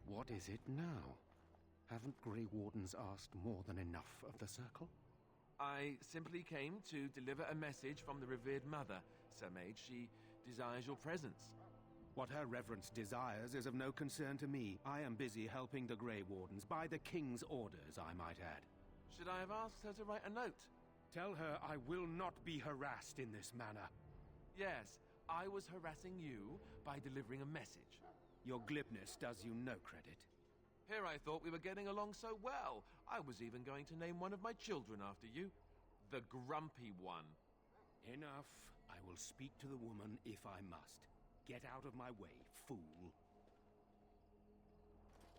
What is it now? Haven't Grey Wardens asked more than enough of the Circle? I simply came to deliver a message from the revered mother, Sir Mage. She desires your presence. What her reverence desires is of no concern to me. I am busy helping the Grey Wardens, by the King's orders, I might add. Should I have asked her to write a note? Tell her I will not be harassed in this manner. Yes, I was harassing you by delivering a message. Your glibness does you no credit. Here I thought we were getting along so well. I was even going to name one of my children after you. The Grumpy One. Enough. I will speak to the woman if I must. Get out of my way, fool.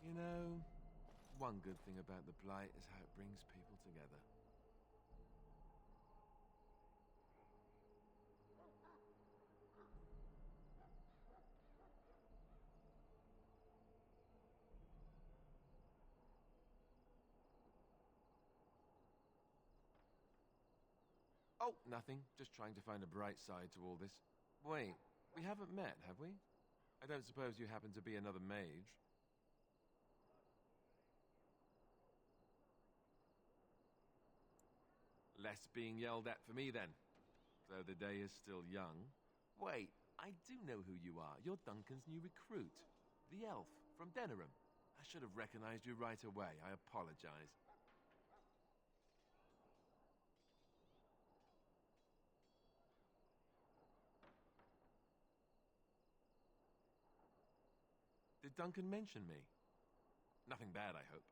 You know, one good thing about the Blight is how it brings people together. Oh, nothing. Just trying to find a bright side to all this. Wait, we haven't met, have we? I don't suppose you happen to be another mage? Less being yelled at for me, then. Though the day is still young. Wait, I do know who you are. You're Duncan's new recruit. The elf from Denerim. I should have recognized you right away. I apologize. Did Duncan mention me? Nothing bad, I hope.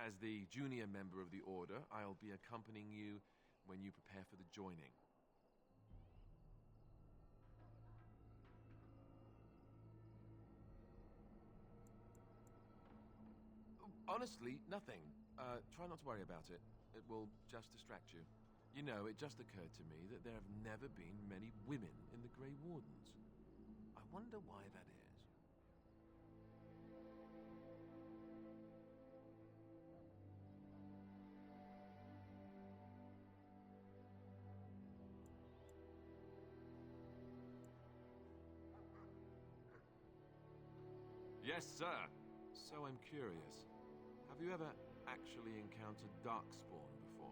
As the junior member of the Order, I'll be accompanying you when you prepare for the joining. Honestly, nothing. Try not to worry about it. It will just distract you. You know, it just occurred to me that there have never been many women in the Grey Wardens. I wonder why that is. Yes, sir. So I'm curious. Have you ever actually encountered Darkspawn before?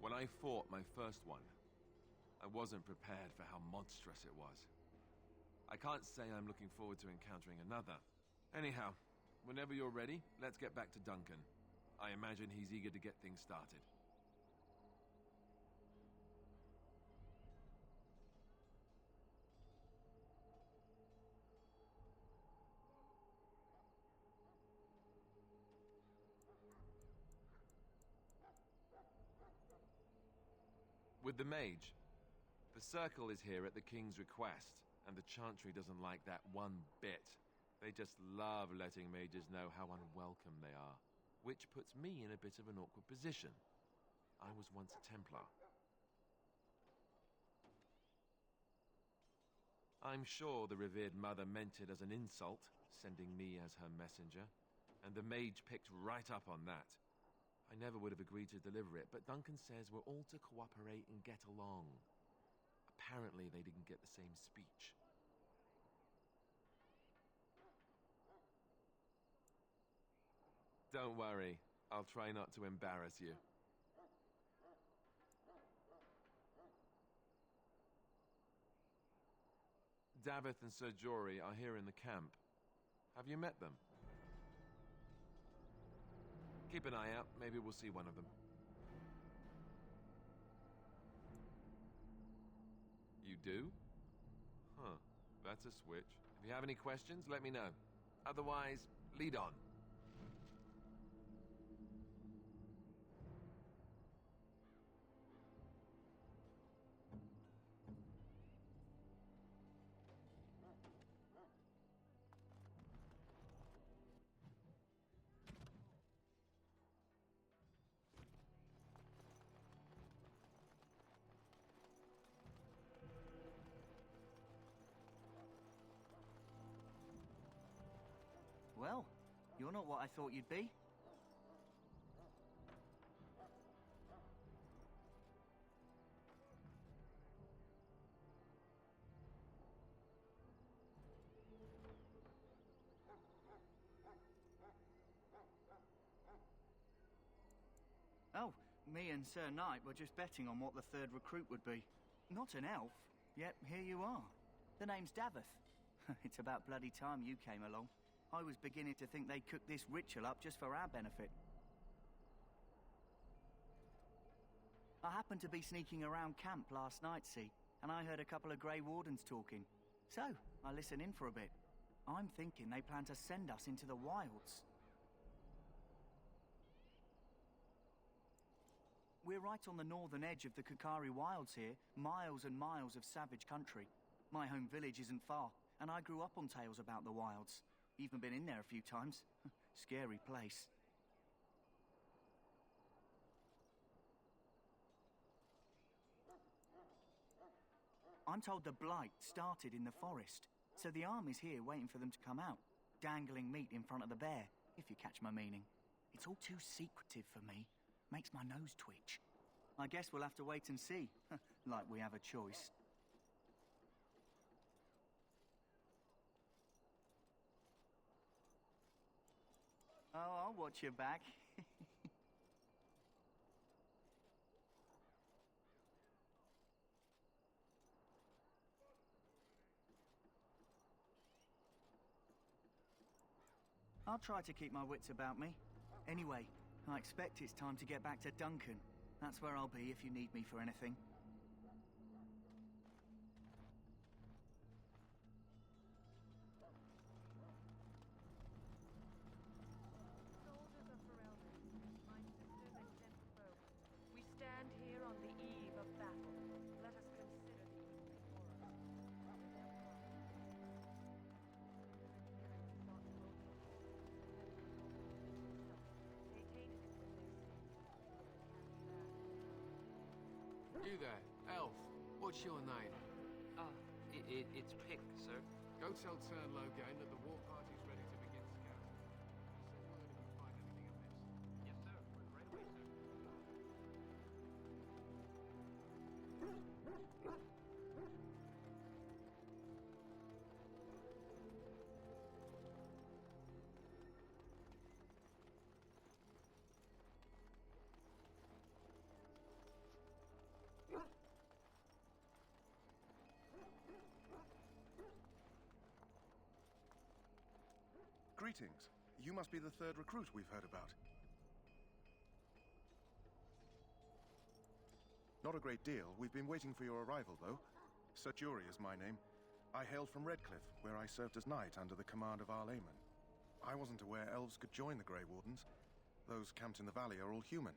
When I fought my first one, I wasn't prepared for how monstrous it was. I can't say I'm looking forward to encountering another. Anyhow, whenever you're ready, let's get back to Duncan. I imagine he's eager to get things started. With the Mage, the Circle is here at the King's request. And the Chantry doesn't like that one bit. They just love letting mages know how unwelcome they are. Which puts me in a bit of an awkward position. I was once a Templar. I'm sure the revered mother meant it as an insult, sending me as her messenger. And the Mage picked right up on that. I never would have agreed to deliver it, but Duncan says we're all to cooperate and get along. Apparently, they didn't get the same speech. Don't worry. I'll try not to embarrass you. Davith and Sir Jory are here in the camp. Have you met them? Keep an eye out. Maybe we'll see one of them. You do? Huh. That's a switch. If you have any questions, let me know. Otherwise, lead on. Well, you're not what I thought you'd be. Oh, me and Sir Knight were just betting on what the third recruit would be. Not an elf, yet here you are. The name's Davith. It's about bloody time you came along. I was beginning to think they'd cooked this ritual up just for our benefit. I happened to be sneaking around camp last night, see, and I heard a couple of Grey Wardens talking. So, I listened in for a bit. I'm thinking they plan to send us into the wilds. We're right on the northern edge of the Kokari Wilds here, miles and miles of savage country. My home village isn't far, and I grew up on tales about the wilds. Even been in there a few times. Scary place. I'm told the Blight started in the forest, so the army's here waiting for them to come out, dangling meat in front of the bear, if you catch my meaning. It's all too secretive for me. Makes my nose twitch. I guess we'll have to wait and see, like we have a choice. Oh, I'll watch your back. I'll try to keep my wits about me. Anyway, I expect it's time to get back to Duncan. That's where I'll be if you need me for anything. Soldiers of Ferelden, my sisters and gentlefolk, we stand here on the eve of battle. Let us consider the eve before us. You there, elf. What's your name? It's Pick, sir. Go tell Turn Logain that the war party's ready to begin scouting. Send word if you find anything amiss. Yes, sir. Right away, sir. Greetings. You must be the third recruit we've heard about. Not a great deal. We've been waiting for your arrival, though. Sir Jury is my name. I hail from Redcliffe, where I served as knight under the command of Arl Eamon. I wasn't aware elves could join the Grey Wardens. Those camped in the valley are all human.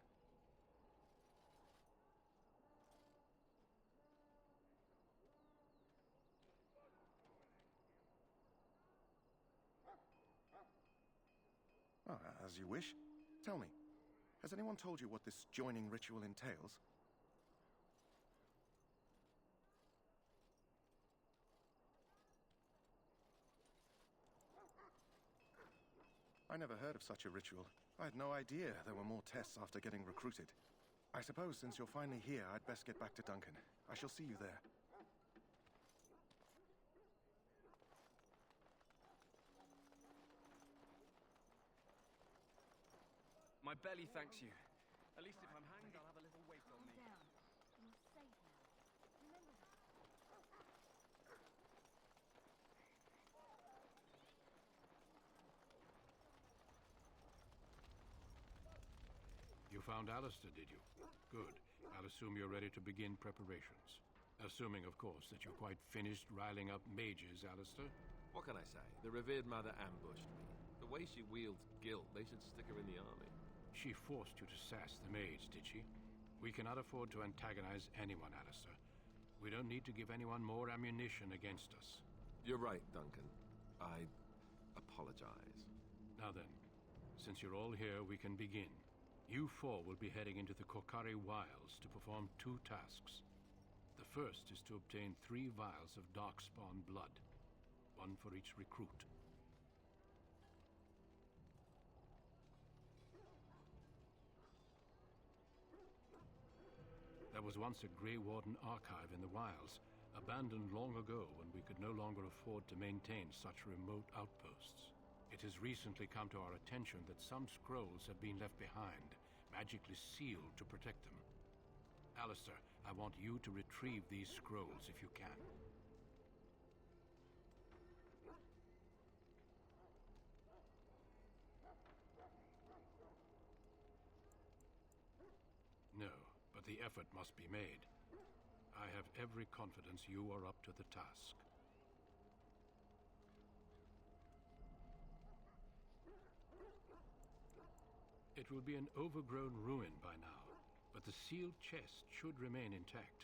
Oh, as you wish. Tell me, has anyone told you what this joining ritual entails? I never heard of such a ritual. I had no idea there were more tests after getting recruited. I suppose since you're finally here, I'd best get back to Duncan. I shall see you there. My belly thanks you. At least if I'm hanged, I'll have a little weight on me. Calm down. You're safe now. Remember that. You found Alistair, did you? Good. I'll assume you're ready to begin preparations. Assuming, of course, that you're quite finished riling up mages, Alistair. What can I say? The revered mother ambushed me. The way she wields guilt, they should stick her in the army. She forced you to sass the mage, did she? We cannot afford to antagonize anyone, Alistair. We don't need to give anyone more ammunition against us. You're right, Duncan. I apologize. Now then, since you're all here, we can begin. You four will be heading into the Kokari Wilds to perform 2 tasks. The first is to obtain 3 vials of darkspawn blood, 1 for each recruit. There was once a Grey Warden archive in the wilds, abandoned long ago when we could no longer afford to maintain such remote outposts. It has recently come to our attention that some scrolls have been left behind, magically sealed to protect them. Alistair, I want you to retrieve these scrolls if you can. No, but the effort must be made. I have every confidence you are up to the task. It will be an overgrown ruin by now, but the sealed chest should remain intact.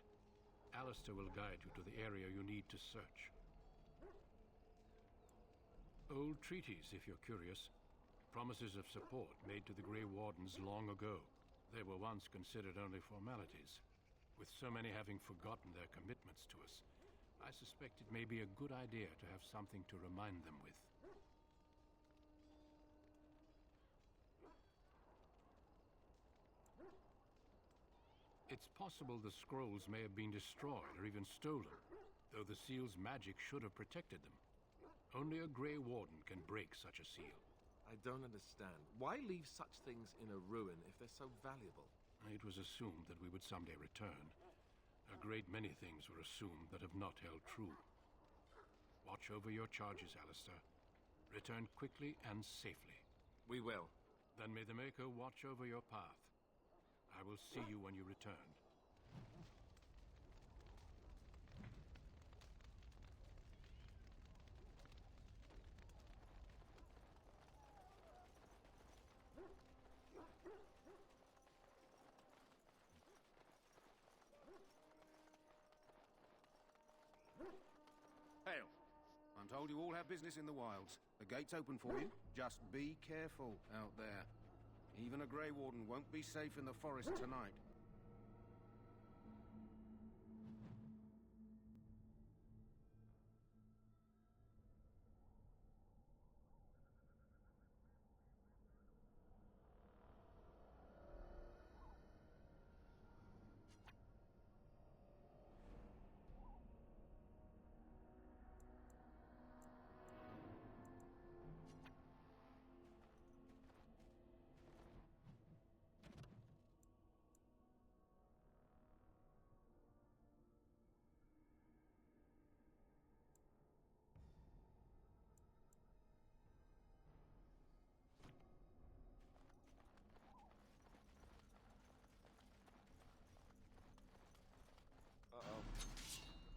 Alistair will guide you to the area you need to search. Old treaties, if you're curious. Promises of support made to the Grey Wardens long ago. They were once considered only formalities. With so many having forgotten their commitments to us, I suspect it may be a good idea to have something to remind them with. It's possible the scrolls may have been destroyed or even stolen, though the seal's magic should have protected them. Only a Grey Warden can break such a seal. I don't understand. Why leave such things in a ruin if they're so valuable? It was assumed that we would someday return. A great many things were assumed that have not held true. Watch over your charges, Alistair. Return quickly and safely. We will. Then may the Maker watch over your path. I will see you when you return. Hail. I'm told you all have business in the wilds. The gate's open for you. Just be careful out there. Even a Grey Warden won't be safe in the forest tonight.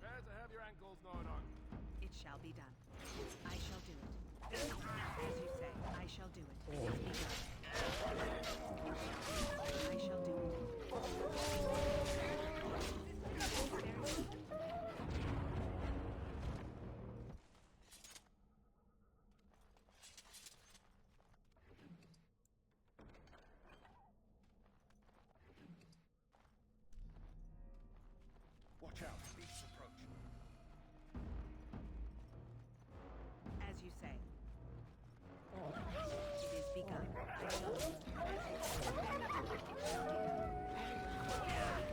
Prepare to have your ankles gnawed on. It shall be done. I shall do it. As you say, I shall do it. It is begun. I shall do it. Watch out, beasts approach. As you say. It is begun. I shall do it. As you say, it shall be done.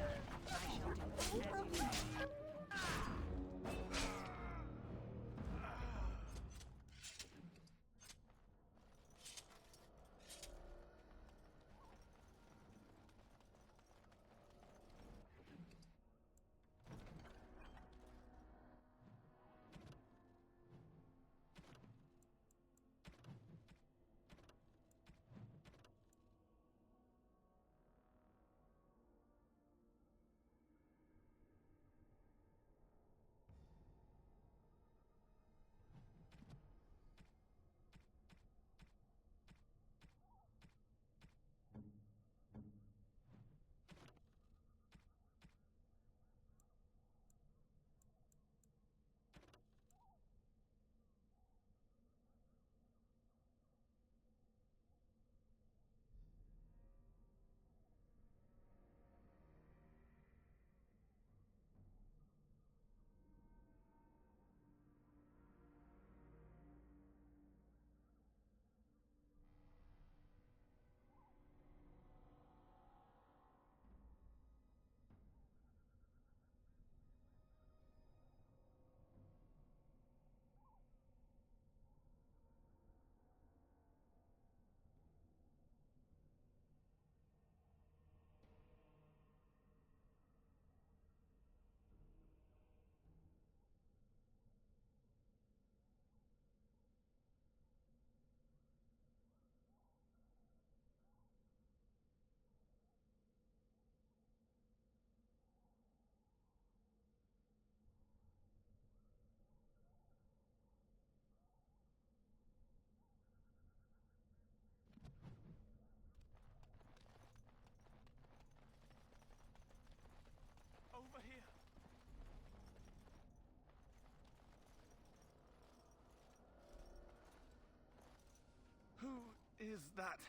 was that?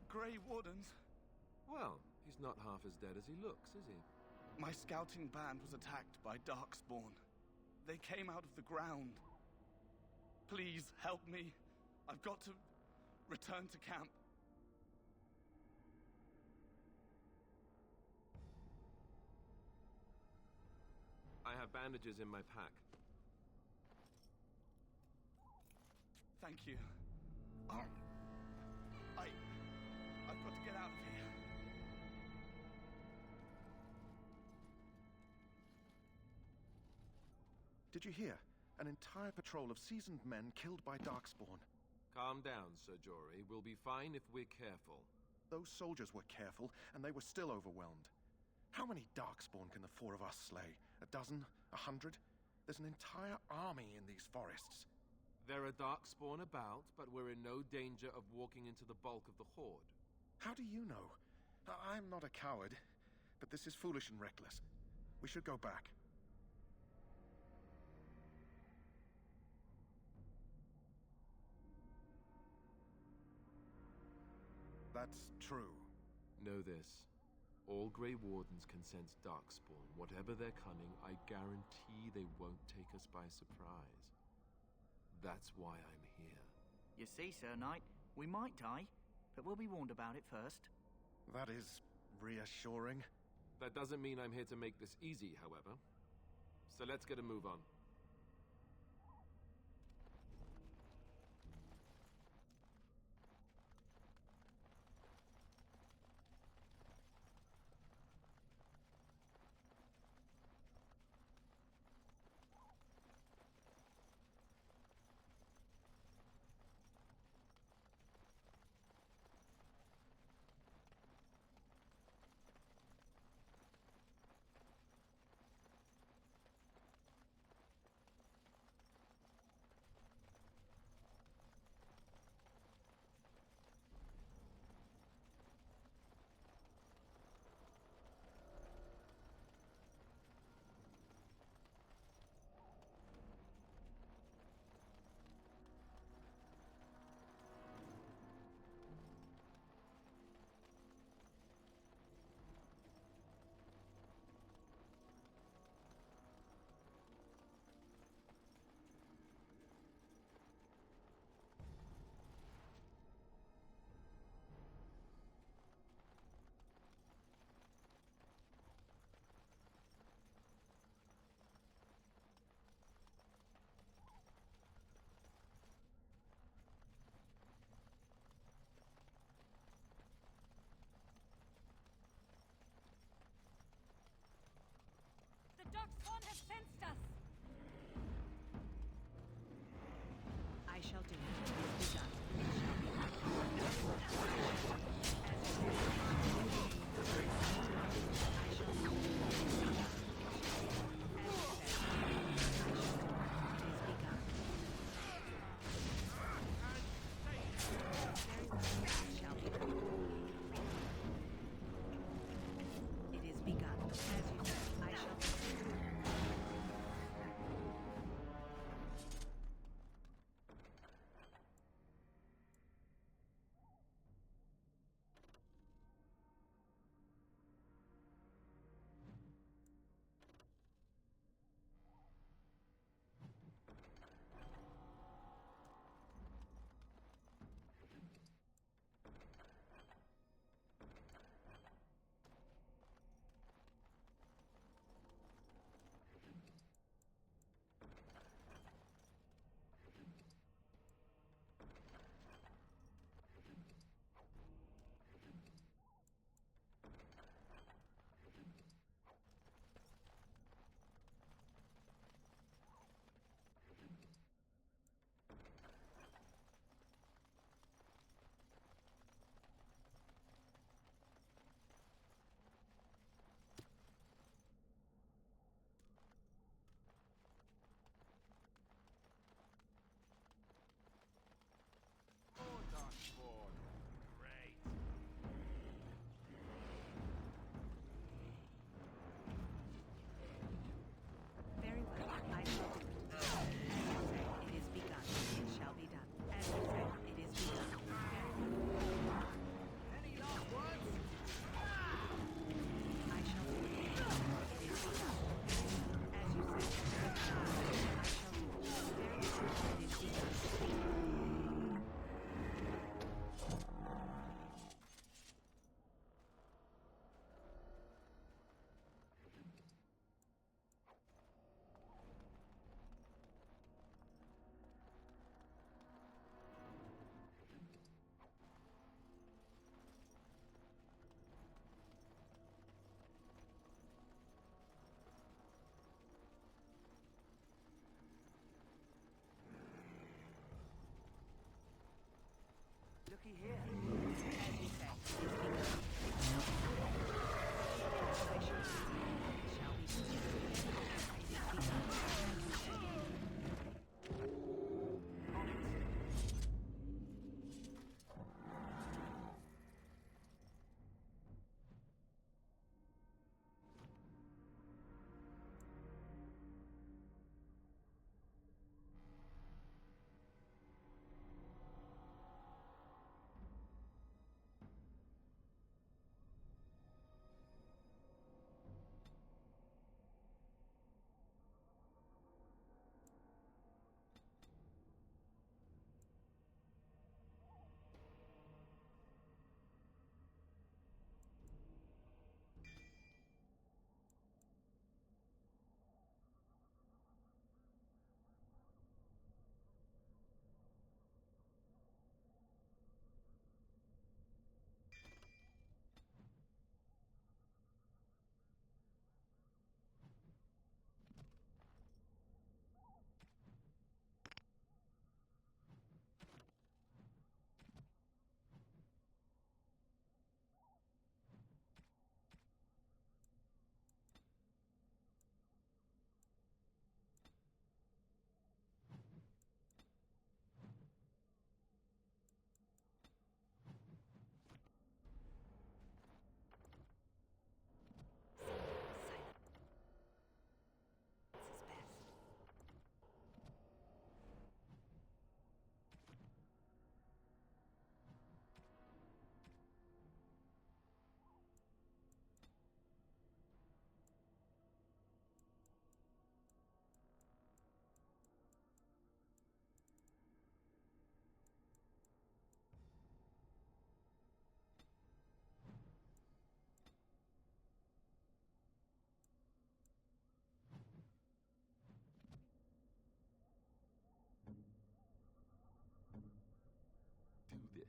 Grey Wardens? Well, he's not half as dead as he looks, is he? My scouting band was attacked by Darkspawn. They came out of the ground. Please help me. I've got to return to camp. I have bandages in my pack. Thank you. I've got to get out of here. Did you hear? An entire patrol of seasoned men killed by Darkspawn. Calm down, Sir Jory. We'll be fine if we're careful. Those soldiers were careful, and they were still overwhelmed. How many Darkspawn can the four of us slay? A dozen? 100? There's an entire army in these forests. There are Darkspawn about, but we're in no danger of walking into the bulk of the Horde. How do you know? I'm not a coward, but this is foolish and reckless. We should go back. That's true. Know this. All Grey Wardens can sense Darkspawn. Whatever their cunning, I guarantee they won't take us by surprise. That's why I'm here. You see, Sir Knight, we might die, but we'll be warned about it first. That is reassuring. That doesn't mean I'm here to make this easy, however. So let's get a move on. The Darkspawn has sensed us! I shall do it. It is begun. It shall be done. I shall do it. It is begun. As you said, it is begun. Very well. It shall be done. It is begun. As you said, I shall do it.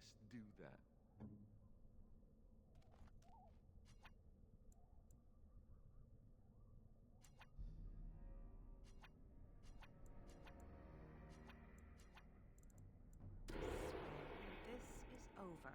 Yes, do that. This is over.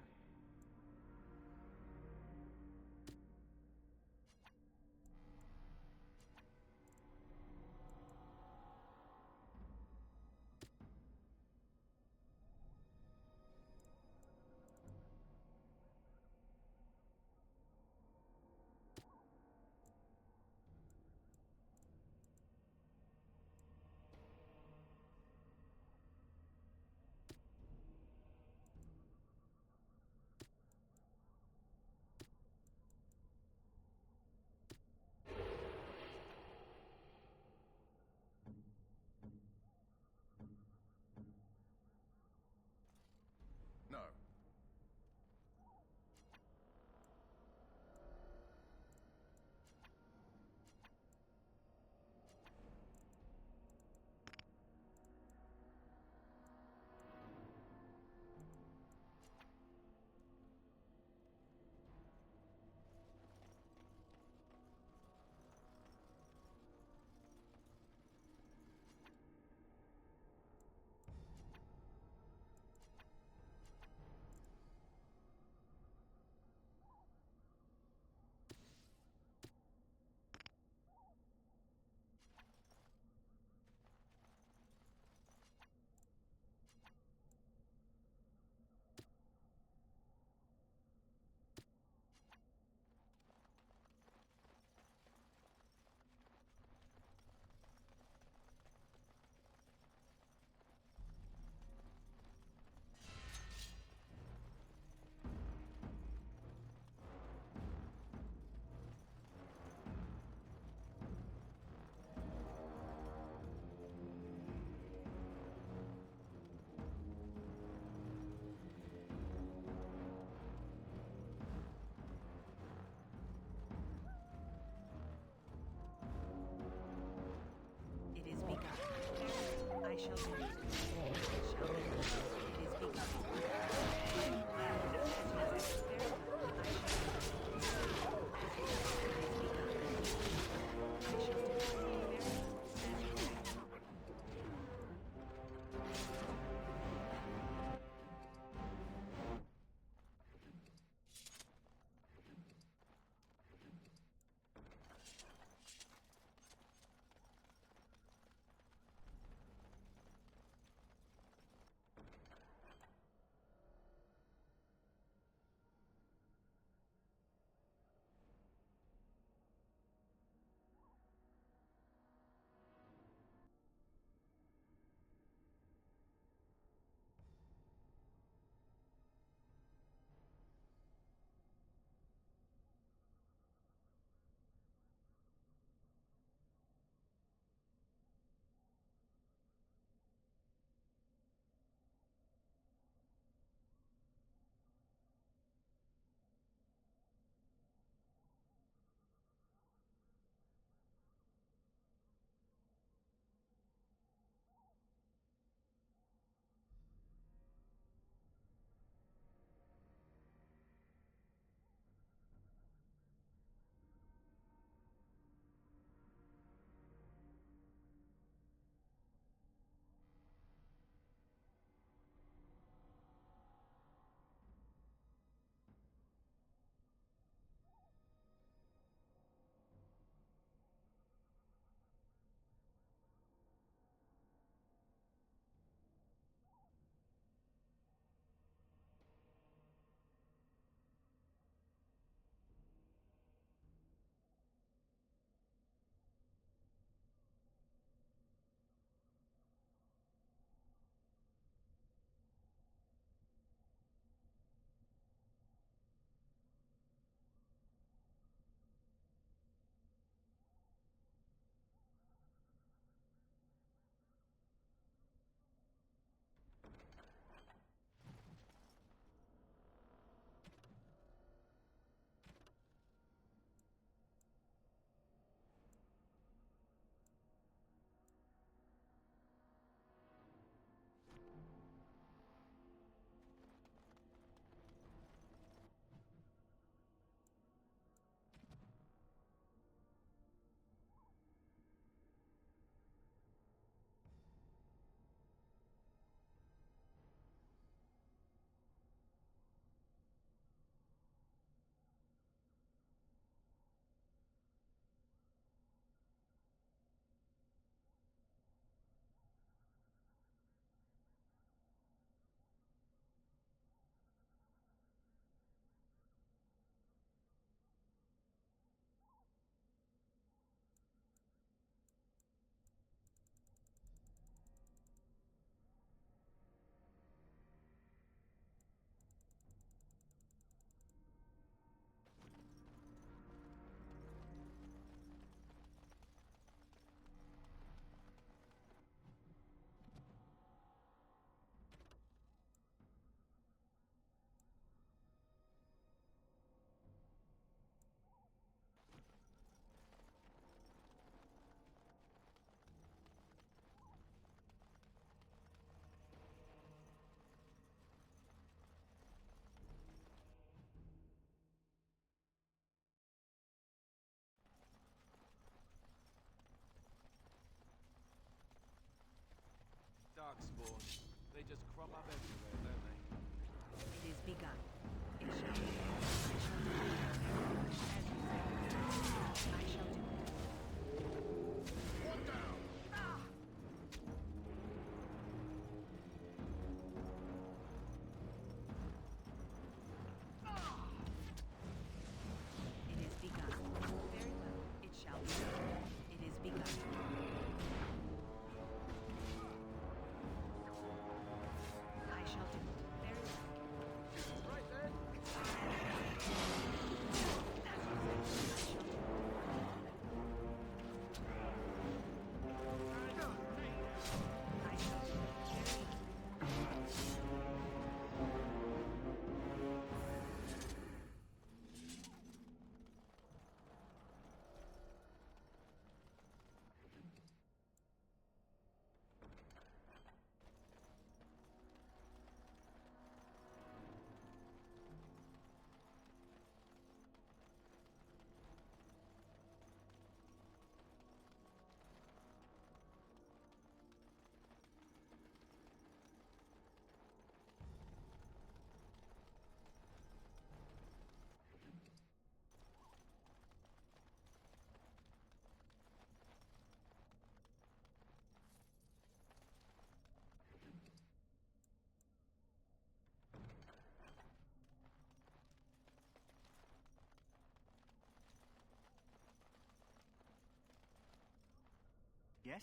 Yes?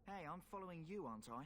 Hey, I'm following you, aren't I?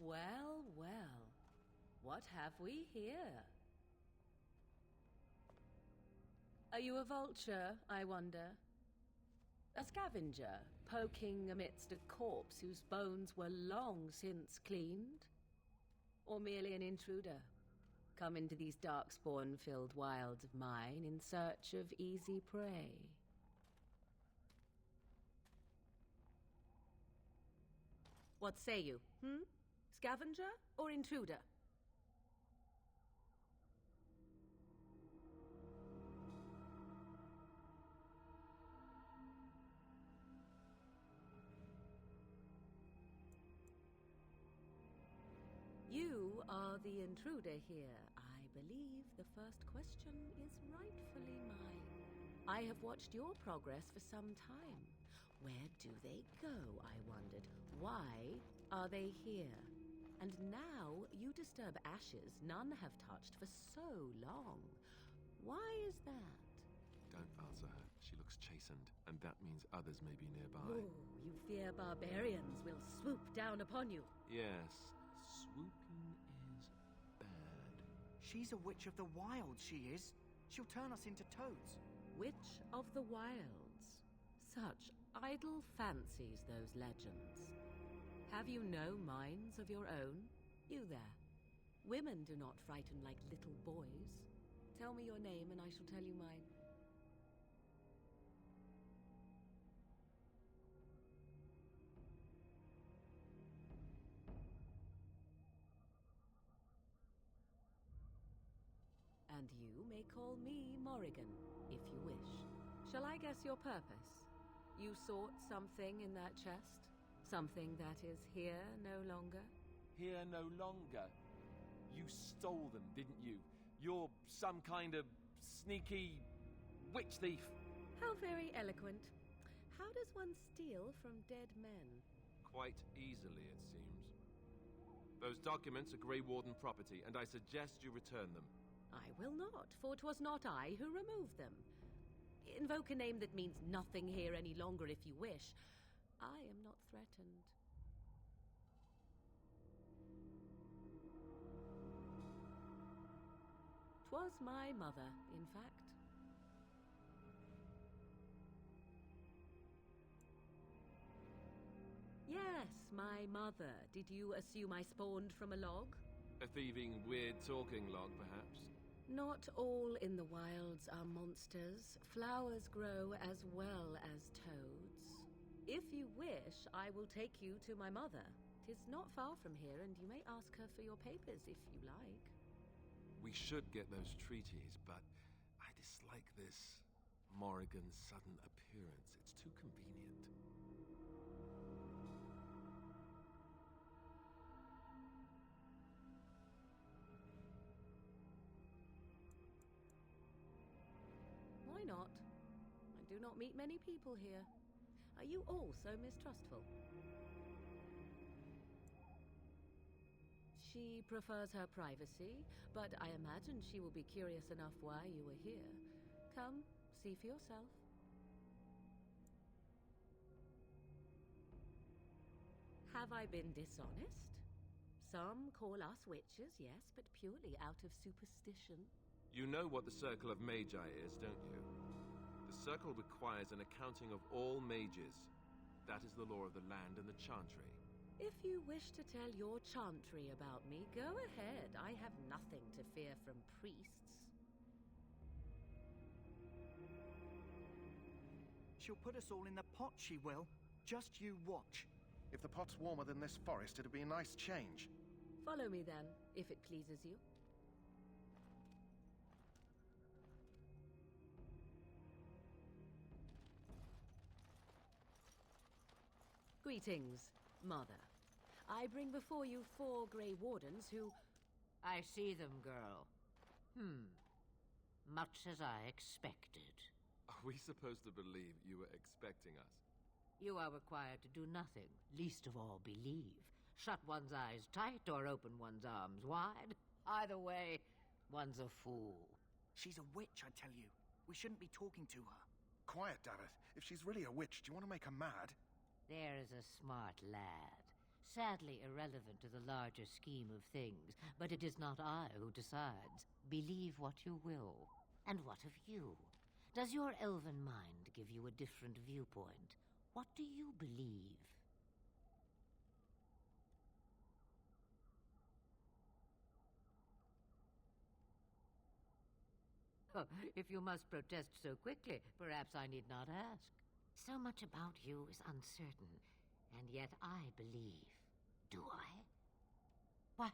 Well, well. What have we here? Are you a vulture, I wonder? A scavenger, poking amidst a corpse whose bones were long since cleaned? Or merely an intruder, come into these darkspawn-filled wilds of mine in search of easy prey? What say you, Scavenger or intruder? You are the intruder here. I believe the first question is rightfully mine. I have watched your progress for some time. Where do they go, I wondered? Why are they here? And now you disturb ashes none have touched for so long. Why is that? Don't answer her. She looks chastened. threatened, and that means others may be nearby. Oh, you fear barbarians will swoop down upon you. Yes, swooping is bad. She's a witch of the wild, she is. She'll turn us into toads. Witch of the Wilds. Such idle fancies, those legends. Have you no minds of your own? You there. Women do not frighten like little boys. Tell me your name and I shall tell you mine. And you may call me Morrigan, if you wish. Shall I guess your purpose? You sought something in that chest? Something that is here no longer? Here no longer. You stole them, didn't you? You're some kind of sneaky witch thief. How very eloquent. How does one steal from dead men? Quite easily, it seems. Those documents are Grey Warden property, and I suggest you return them. I will not, for 'twas not I who removed them. Invoke a name that means nothing here any longer if you wish. I am not threatened. 'Twas my mother, in fact. Yes, my mother. Did you assume I spawned from a log? A thieving, weird-talking log, perhaps? Not all in the wilds are monsters. Flowers grow as well as toads. If you wish, I will take you to my mother. 'Tis not far from here, and you may ask her for your papers if you like. We should get those treaties, but I dislike this Morrigan's sudden appearance. It's too convenient. Why not? I do not meet many people here. Are you all so mistrustful? She prefers her privacy, but I imagine she will be curious enough why you were here. Come, see for yourself. Have I been dishonest? Some call us witches, yes, but purely out of superstition. You know what the Circle of Magi is, don't you? The Circle requires an accounting of all mages. That is the law of the land and the Chantry. If you wish to tell your chantry about me, go ahead. I have nothing to fear from priests. She'll put us all in the pot, she will. Just you watch. If the pot's warmer than this forest, it'd be a nice change. Follow me then, if it pleases you. Greetings, Mother. I bring before you 4 Grey Wardens who... I see them, girl. Much as I expected. Are we supposed to believe you were expecting us? You are required to do nothing, least of all believe. Shut one's eyes tight or open one's arms wide. Either way, one's a fool. She's a witch, I tell you. We shouldn't be talking to her. Quiet, Dareth. If she's really a witch, do you want to make her mad? There is a smart lad. Sadly irrelevant to the larger scheme of things, but it is not I who decides. Believe what you will. And what of you? Does your elven mind give you a different viewpoint? What do you believe? Oh, if you must protest so quickly, perhaps I need not ask. So much about you is uncertain, and yet I believe. Do I? Why,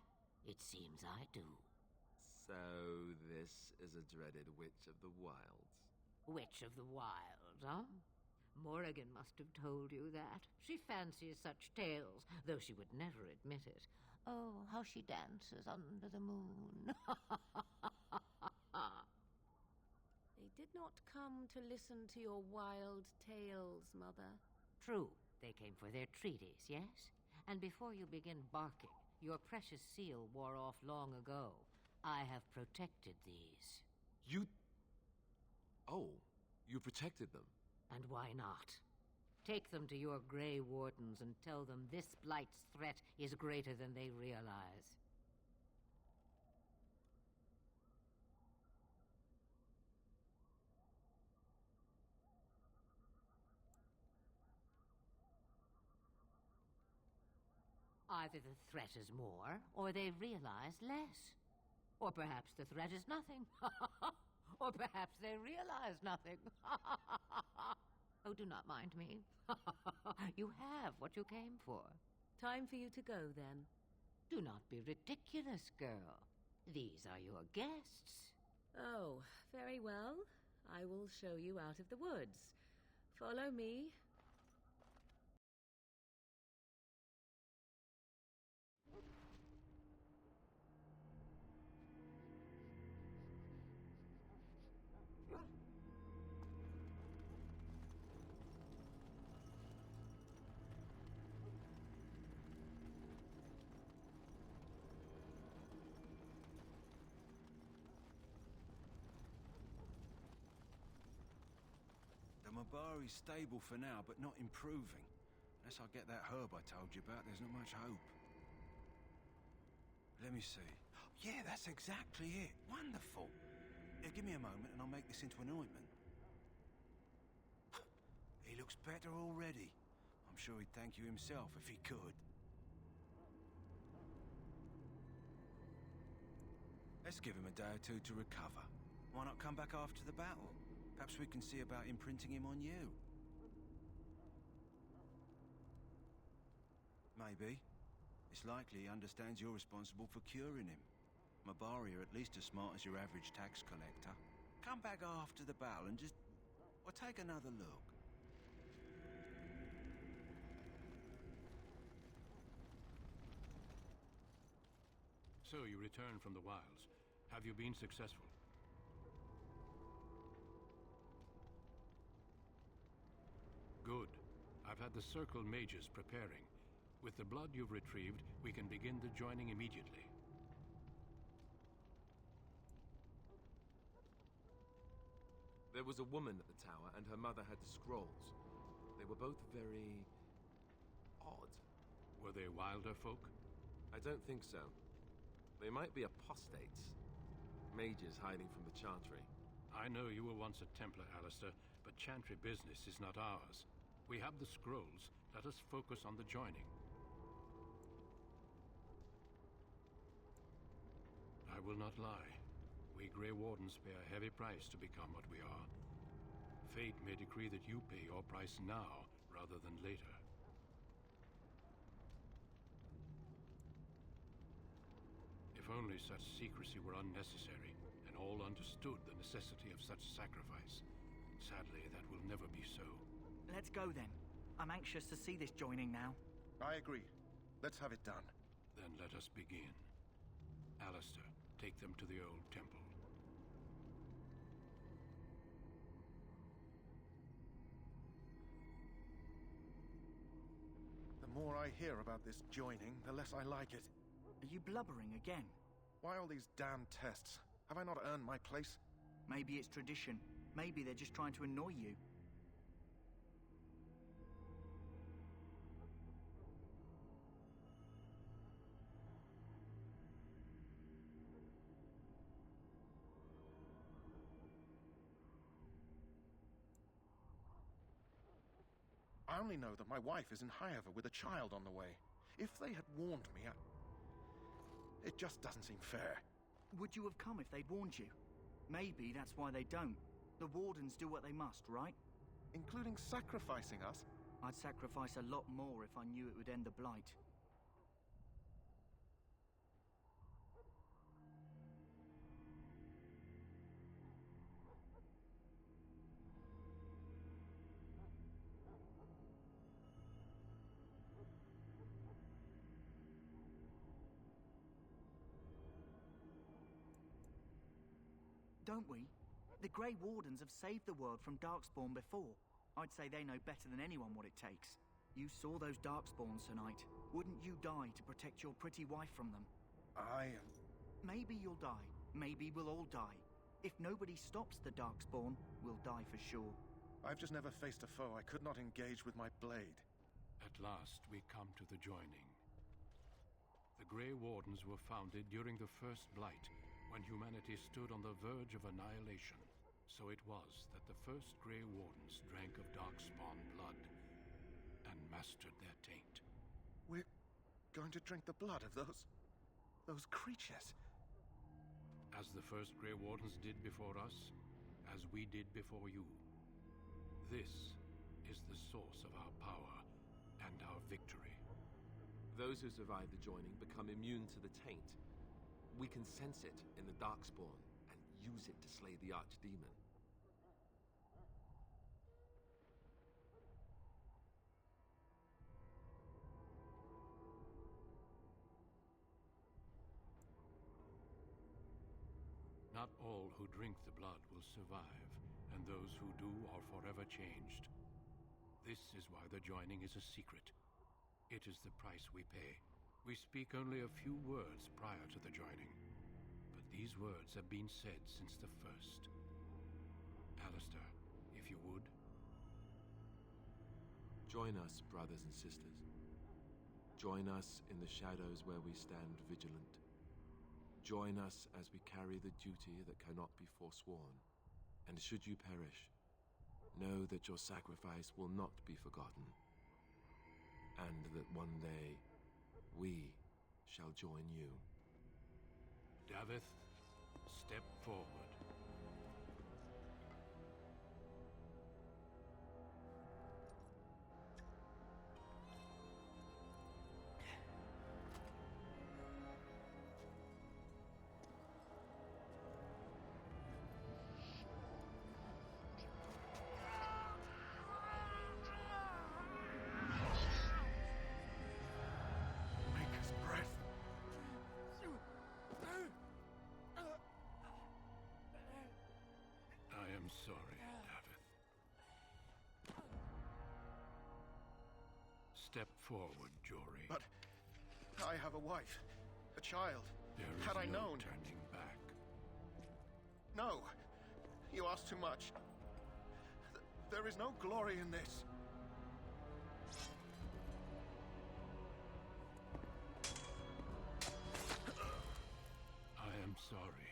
it seems I do. So this is a dreaded Witch of the Wilds. Witch of the Wilds, huh? Morrigan must have told you that. She fancies such tales, though she would never admit it. Oh, how she dances under the moon. They did not come to listen to your wild tales, Mother. True, they came for their treaties, yes? And before you begin barking, your precious seal wore off long ago. I have protected these. You... Oh, you protected them? And why not? Take them to your Grey Wardens and tell them this Blight's threat is greater than they realize. Either the threat is more, or they realize less. Or perhaps the threat is nothing. Or perhaps they realize nothing. Oh, do not mind me. You have what you came for. Time for you to go, then. Do not be ridiculous, girl. These are your guests. Oh, very well. I will show you out of the woods. Follow me. Mabari's stable for now, but not improving. Unless I get that herb I told you about, there's not much hope. Let me see. Yeah, that's exactly it. Wonderful. Yeah, give me a moment and I'll make this into an ointment. He looks better already. I'm sure he'd thank you himself if he could. Let's give him a day or two to recover. Why not come back after the battle? Perhaps we can see about imprinting him on you. Maybe. It's likely he understands you're responsible for curing him. Mabari are at least as smart as your average tax collector. Come back after the battle and just... well, take another look. So you returned from the wilds. Have you been successful? Good. I've had the Circle Mages preparing. With the blood you've retrieved, we can begin the joining immediately. There was a woman at the tower, and her mother had the scrolls. They were both very... odd. Were they wilder folk? I don't think so. They might be apostates. Mages hiding from the Chantry. I know you were once a Templar, Alistair, but Chantry business is not ours. We have the scrolls. Let us focus on the joining. I will not lie. We Grey Wardens pay a heavy price to become what we are. Fate may decree that you pay your price now, rather than later. If only such secrecy were unnecessary, and all understood the necessity of such sacrifice. Sadly, that will never be so. Let's go then. I'm anxious to see this joining now. I agree. Let's have it done. Then let us begin. Alistair, take them to the old temple. The more I hear about this joining, the less I like it. Are you blubbering again? Why all these damn tests? Have I not earned my place? Maybe it's tradition. Maybe they're just trying to annoy you. I only know that my wife is in Highover with a child on the way. If they had warned me, it just doesn't seem fair. Would you have come if they'd warned you? Maybe that's why they don't. The Wardens do what they must, right? Including sacrificing us? I'd sacrifice a lot more if I knew it would end the Blight. Don't we? The Grey Wardens have saved the world from Darkspawn before. I'd say they know better than anyone what it takes. You saw those Darkspawns tonight. Wouldn't you die to protect your pretty wife from them? Maybe you'll die. Maybe we'll all die. If nobody stops the Darkspawn, we'll die for sure. I've just never faced a foe I could not engage with my blade. At last, we come to the joining. The Grey Wardens were founded during the First Blight, when humanity stood on the verge of annihilation. So it was that the first Grey Wardens drank of Darkspawn blood and mastered their taint. We're going to drink the blood of those creatures. As the first Grey Wardens did before us, as we did before you. This is the source of our power and our victory. Those who survive the joining become immune to the taint. We can sense it in the Darkspawn and use it to slay the archdemon. Not all who drink the blood will survive, and those who do are forever changed. This is why the joining is a secret. It is the price we pay. We speak only a few words prior to the joining, but these words have been said since the first. Alistair, if you would. Join us, brothers and sisters. Join us in the shadows where we stand vigilant. Join us as we carry the duty that cannot be forsworn. And should you perish, know that your sacrifice will not be forgotten, and that one day we shall join you. Davith, step forward. I'm sorry, Davith. Step forward, Jory. But I have a wife, a child. There is Had I no known... turning back. No, you ask too much. There is no glory in this. I am sorry.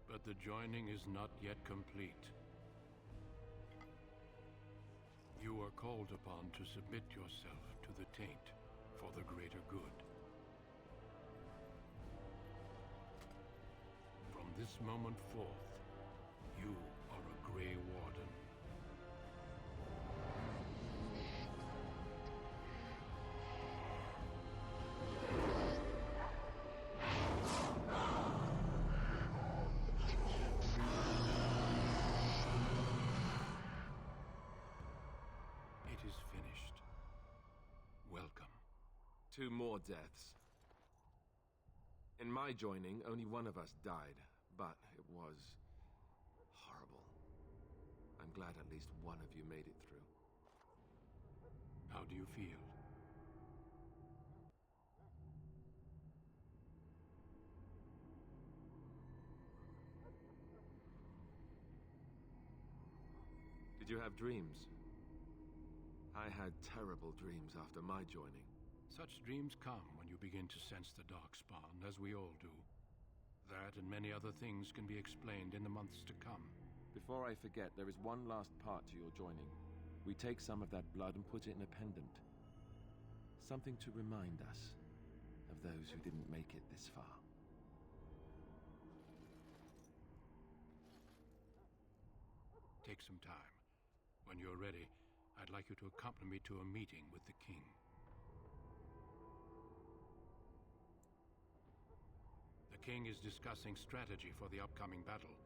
But the joining is not yet complete. You are called upon to submit yourself to the taint for the greater good. From this moment forth, you are a Grey Warden. It is finished. Welcome. 2 more deaths. In my joining, only one of us died, but it was horrible. I'm glad at least one of you made it through. How do you feel? Did you have dreams? I had terrible dreams after my joining. Such dreams come when you begin to sense the Darkspawn, as we all do. That and many other things can be explained in the months to come. Before I forget, there is one last part to your joining. We take some of that blood and put it in a pendant. Something to remind us of those who didn't make it this far. Take some time. When you're ready, I'd like you to accompany me to a meeting with the king. The king is discussing strategy for the upcoming battle.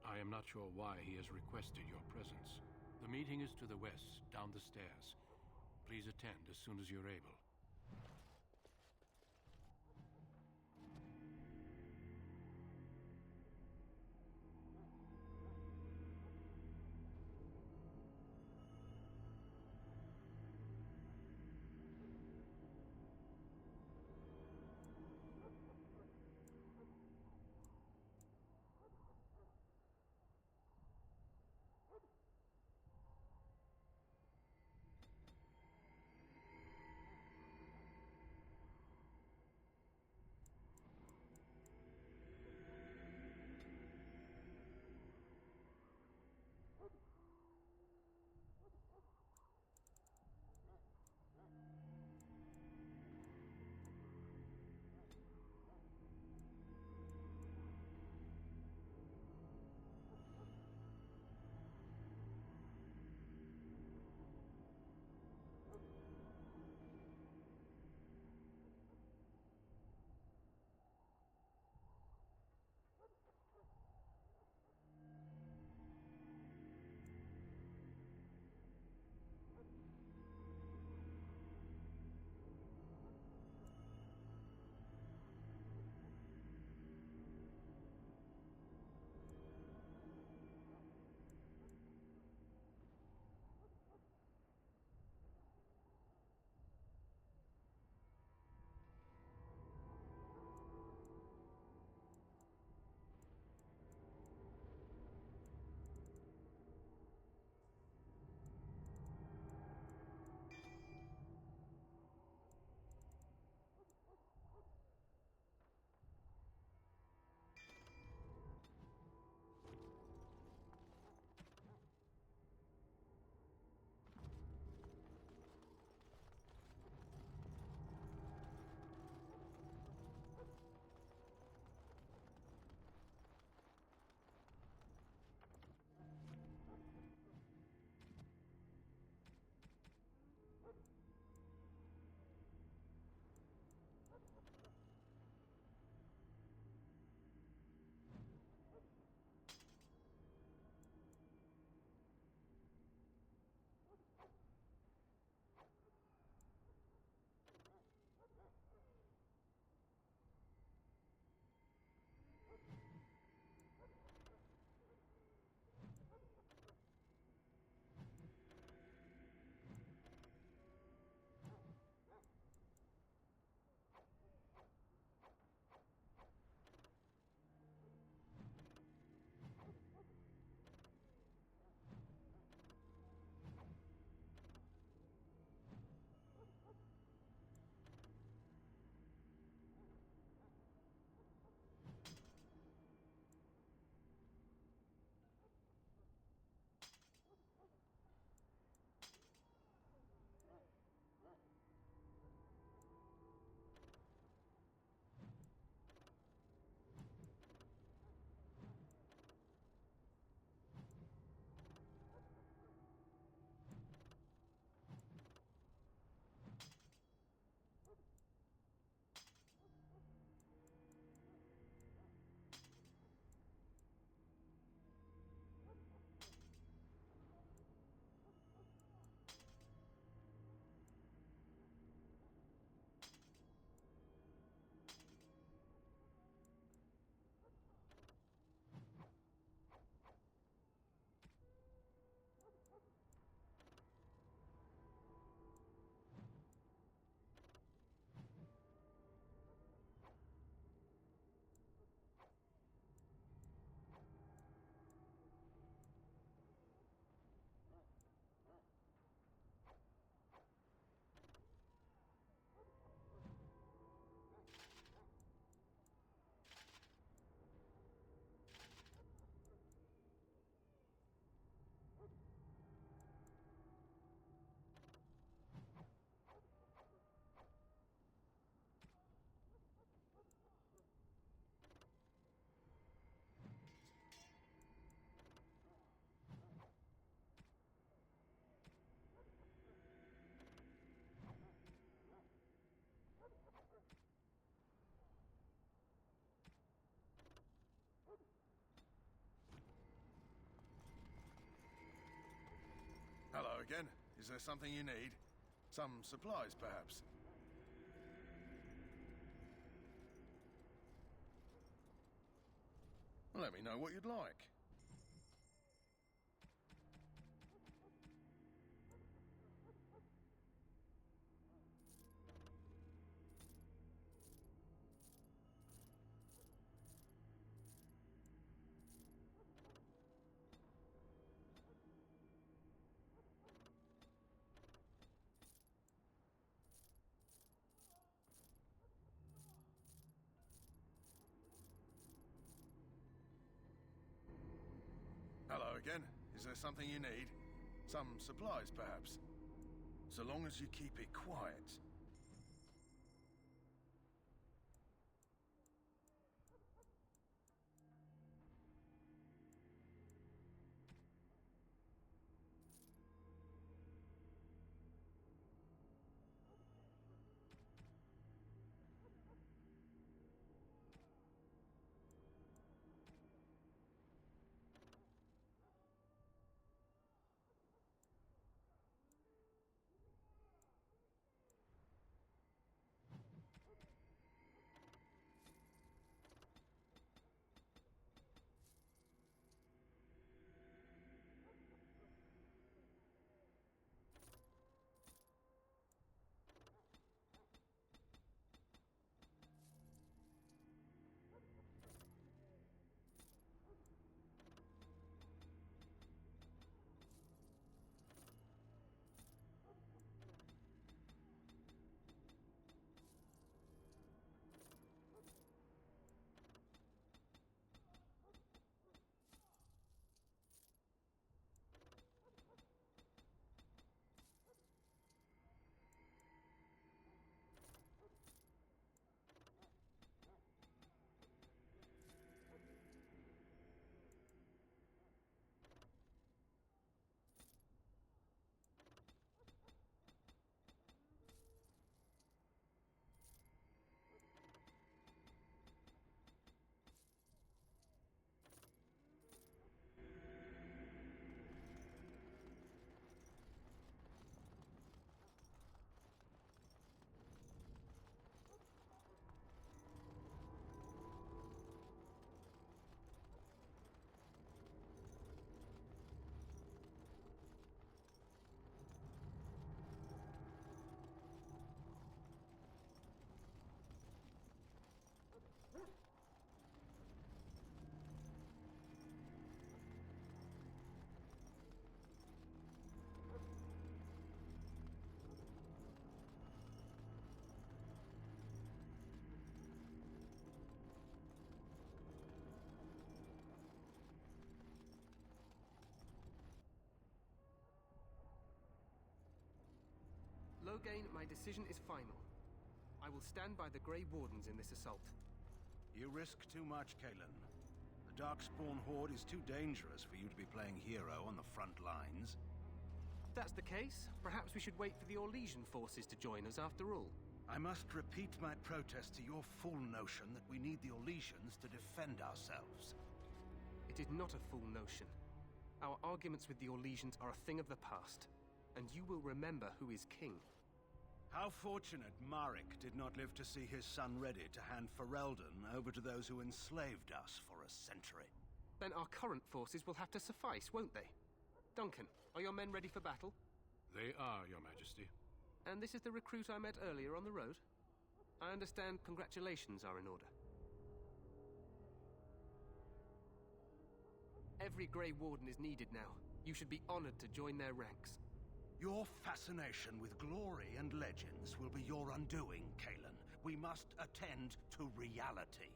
I am not sure why he has requested your presence. The meeting is to the west, down the stairs. Please attend as soon as you're able. again. Is there something you need? Some supplies, perhaps? Let me know what you'd like. Hello again. Is there something you need? Some supplies, perhaps? So long as you keep it quiet. Loghain, my decision is final. I will stand by the Grey Wardens in this assault. You risk too much, Kalen. The Darkspawn Horde is too dangerous for you to be playing hero on the front lines. If that's the case, perhaps we should wait for the Orlesian forces to join us after all. I must repeat my protest to your fool notion that we need the Orlesians to defend ourselves. It is not a fool notion. Our arguments with the Orlesians are a thing of the past, and you will remember who is king. How fortunate Marek did not live to see his son ready to hand Ferelden over to those who enslaved us for a century. Then our current forces will have to suffice, won't they? Duncan, are your men ready for battle? They are, Your Majesty. And this is the recruit I met earlier on the road? I understand congratulations are in order. Every Grey Warden is needed now. You should be honored to join their ranks. Your fascination with glory and legends will be your undoing, Kalen. We must attend to reality.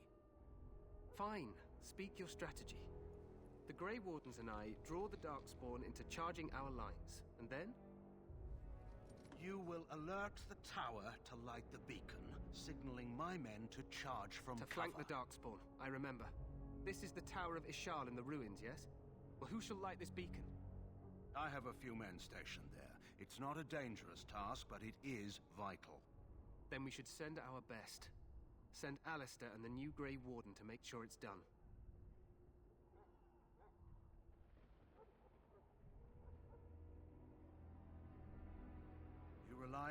Fine. Speak your strategy. The Grey Wardens and I draw the Darkspawn into charging our lines, and then? You will alert the tower to light the beacon, signaling my men to charge from cover. To flank the Darkspawn, I remember. This is the Tower of Ishal in the ruins, yes? Well, who shall light this beacon? I have a few men stationed there. It's not a dangerous task, but it is vital. Then we should send our best. Send Alistair and the new Grey Warden to make sure it's done.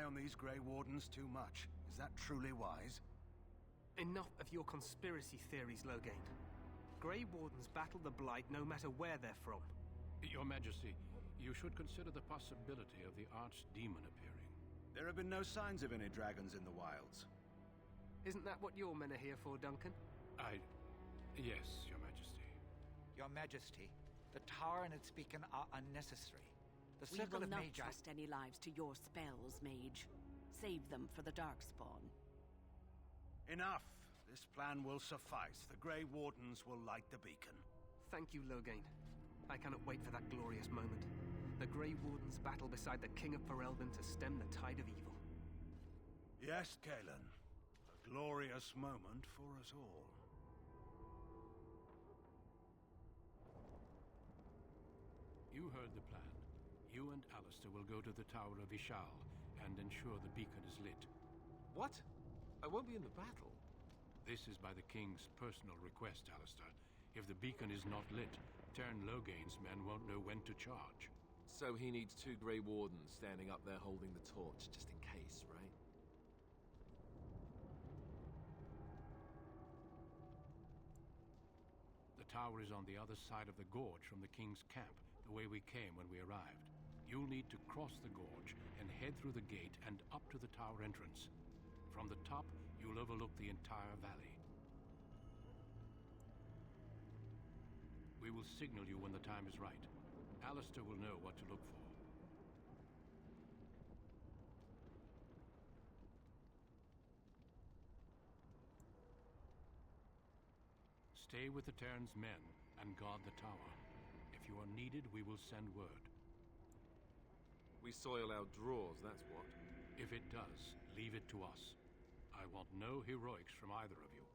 on these Grey Wardens too much. Is that truly wise? Enough of your conspiracy theories, Loghain. Grey Wardens battle the Blight no matter where they're from. Your Majesty, you should consider the possibility of the archdemon appearing. There have been no signs of any dragons in the wilds. Isn't that what your men are here for, Duncan? Yes, Your Majesty. Your Majesty, the tower and its beacon are unnecessary. The We circle will of not Mage... trust any lives to your spells, Mage. Save them for the Darkspawn. Enough! This plan will suffice. The Grey Wardens will light the beacon. Thank you, Loghain. I cannot wait for that glorious moment. The Grey Wardens battle beside the King of Ferelden to stem the tide of evil. Yes, Galen. A glorious moment for us all. You heard the plan. You and Alistair will go to the Tower of Ishal and ensure the beacon is lit. What? I won't be in the battle. This is by the King's personal request, Alistair. If the beacon is not lit, Tern Loghain's men won't know when to charge. So he needs 2 Grey Wardens standing up there holding the torch, just in case, right? The tower is on the other side of the gorge from the King's camp, the way we came when we arrived. You'll need to cross the gorge and head through the gate and up to the tower entrance. From the top, you'll overlook the entire valley. We will signal you when the time is right. Alistair will know what to look for. Stay with the Terran's men and guard the tower. If you are needed, we will send word. We soil our drawers, that's what. If it does, leave it to us. I want no heroics from either of you.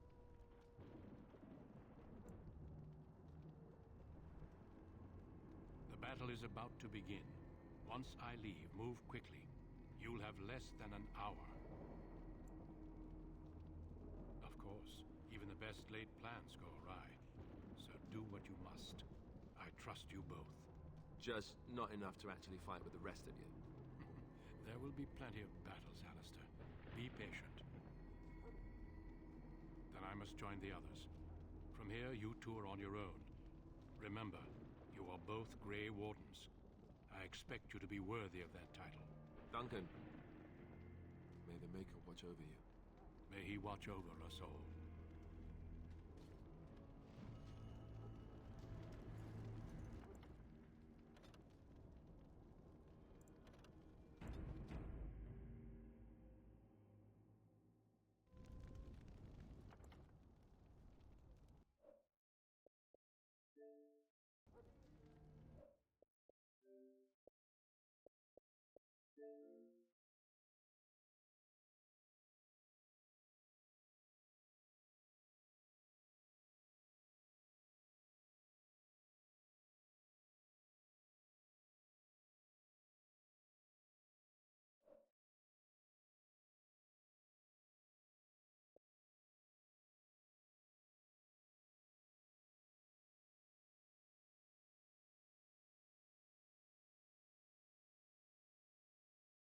The battle is about to begin. Once I leave, move quickly. You'll have less than an hour. Of course, even the best laid plans go awry. So do what you must. I trust you both. Just not enough to actually fight with the rest of you. There will be plenty of battles, Alistair. Be patient. Then I must join the others. From here, you two are on your own. Remember, you are both Grey Wardens. I expect you to be worthy of that title. Duncan, may the Maker watch over you. May he watch over us all.